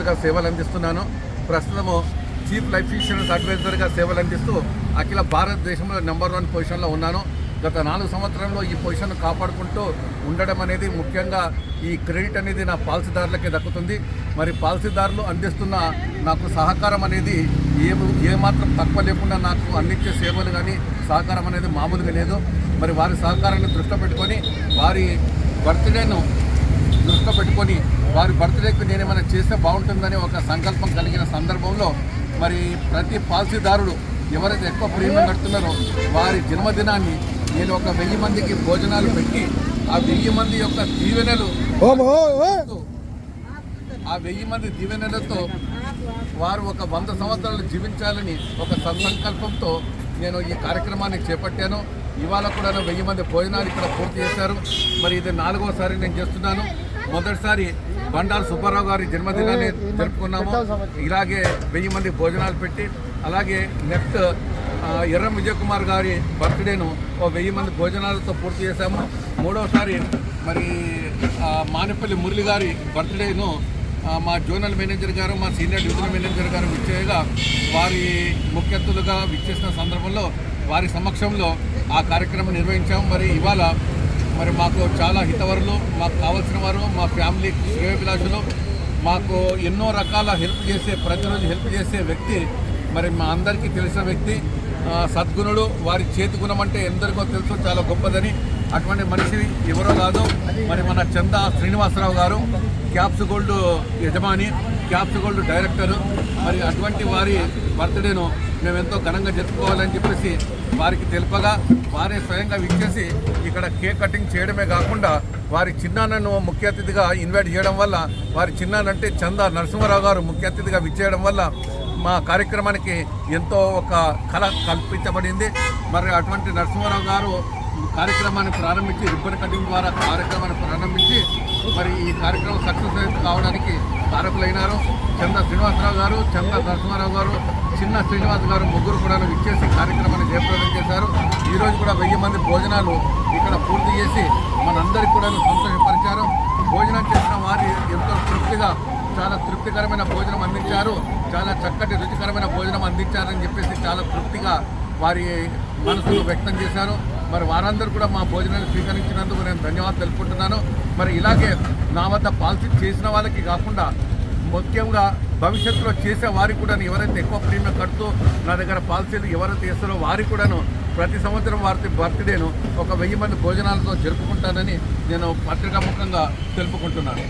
గా సేవలు అందిస్తున్నాను. ప్రస్తుతము చీఫ్ లైఫ్ ఇన్సూరెన్స్ అడ్వైజర్గా సేవలు అందిస్తూ అఖిల భారతదేశంలో నెంబర్ 1 పొజిషన్లో ఉన్నాను. గత 4 సంవత్సరంలో ఈ పొజిషన్ కాపాడుకుంటూ ఉండడం అనేది ముఖ్యంగా ఈ క్రెడిట్ అనేది నా పాలసీదారులకే దక్కుతుంది. మరి పాలసీదారులు అందిస్తున్న నాకు సహకారం అనేది ఏమాత్రం తక్కువ లేకుండా నాకు అందించే సేవలు కానీ సహకారం అనేది మామూలుగా లేదు. మరి వారి సహకారాన్ని దృష్టిలో పెట్టుకొని వారి బర్త్డేను దృష్టిలో పెట్టుకొని వారి బర్త్డేకి నేనేమైనా చేస్తే బాగుంటుందని ఒక సంకల్పం కలిగిన సందర్భంలో మరి ప్రతి పాలసీదారుడు ఎవరైతే ఎక్కువ ప్రీమియం కడుతున్నారో వారి జన్మదినాన్ని నేను ఒక 1000 మందికి భోజనాలు పెట్టి ఆ 1000 మంది యొక్క దీవెనలు ఆ 1000 మంది దీవెనలతో వారు ఒక 100 సంవత్సరాలు జీవించాలని ఒక సత్సంకల్పంతో నేను ఈ కార్యక్రమాన్ని చేపట్టాను. ఇవాళ కూడా 1000 మంది భోజనాలు ఇక్కడ పూర్తి చేశారు. మరి ఇది 4వసారి నేను చేస్తున్నాను. మొదటిసారి బండారు సుబ్బారావు గారి జన్మదినాన్ని జరుపుకున్నాము. ఇలాగే 1000 మంది భోజనాలు పెట్టి అలాగే నెక్స్ట్ ఎర్రం విజయ్ కుమార్ గారి బర్త్డేను 1000 మంది భోజనాలతో పూర్తి చేశాము. 3వసారి మరి మానేపల్లి మురళి గారి బర్త్డేను మా జోనల్ మేనేజర్ గారు మా సీనియర్ డివిజనల్ మేనేజర్ గారు విచ్చేయగా వారి ముఖ్య అతిథులుగా విచ్చేసిన సందర్భంలో వారి సమక్షంలో ఆ కార్యక్రమం నిర్వహించాము. మరి ఇవాళ మరి మాకు చాలా హితవరులు, మాకు కావాల్సిన వారు, మా ఫ్యామిలీ శ్రేయోభిలాషులు, మాకు ఎన్నో రకాల హెల్ప్ చేసే ప్రతిరోజు హెల్ప్ చేసే వ్యక్తి మరి మా అందరికీ తెలిసిన వ్యక్తి, సద్గుణుడు. వారి చేతి గుణం అంటే ఎందరికో తెలుసు, చాలా గొప్పదని. అటువంటి మనిషి ఎవరో కాదు మరి మన చందా శ్రీనివాసరావు గారు, క్యాప్స్ గోల్డ్ యజమాని, క్యాప్స్ గోల్డ్ డైరెక్టరు. మరి అటువంటి వారి బర్త్డేను మేము ఎంతో ఘనంగా జరుపుకోవాలని చెప్పేసి వారికి తెలుపగా వారే స్వయంగా విచ్చేసి ఇక్కడ కేక్ కటింగ్ చేయడమే కాకుండా వారి చిన్నాన్నను ముఖ్య అతిథిగా ఇన్వైట్ చేయడం వల్ల, వారి చిన్నానంటే చందా నరసింహారావు గారు ముఖ్య అతిథిగా విచ్చేయడం వల్ల మా కార్యక్రమానికి ఎంతో ఒక కళ కల్పించబడింది. మరి అటువంటి నరసింహారావు గారు కార్యక్రమాన్ని ప్రారంభించి రిబ్బన్ కటింగ్ ద్వారా కార్యక్రమాన్ని ప్రారంభించి మరి ఈ కార్యక్రమం సక్సెస్ కావడానికి కారకులైనారు. చందా శ్రీనివాసరావు గారు, చందా నరసింహారావు గారు, చిన్న శ్రీనివాస్ గారు ముగ్గురు కూడా విచ్చేసి కార్యక్రమాన్ని జయప్రదం చేశారు. ఈరోజు కూడా 1000 మంది భోజనాలు ఇక్కడ పూర్తి చేసి మనందరికీ కూడా సంతోషపరిచారు. భోజనం చేసిన వారి ఎంతో తృప్తిగా చాలా తృప్తికరమైన భోజనం అందించారు, చాలా చక్కటి రుచికరమైన భోజనం అందించారని చెప్పేసి చాలా తృప్తిగా వారి మనసును వ్యక్తం చేశారు. మరి వారందరూ కూడా మా భోజనాన్ని స్వీకరించినందుకు నేను ధన్యవాదాలు తెలుపుకుంటున్నాను. మరి ఇలాగే నా వద్ద పాలసీ చేసిన వాళ్ళకి కాకుండా ముఖ్యంగా భవిష్యత్తులో చేసే వారికి కూడా ఎవరైతే ఎక్కువ ప్రీమియం కడుతూ నా దగ్గర పాలసీలు ఎవరైతే చేస్తారో వారికి కూడాను ప్రతి సంవత్సరం వారి బర్త్డేను ఒక 1000 మంది భోజనాలతో జరుపుకుంటానని నేను పత్రికాముఖంగా తెలుపుకుంటున్నాను.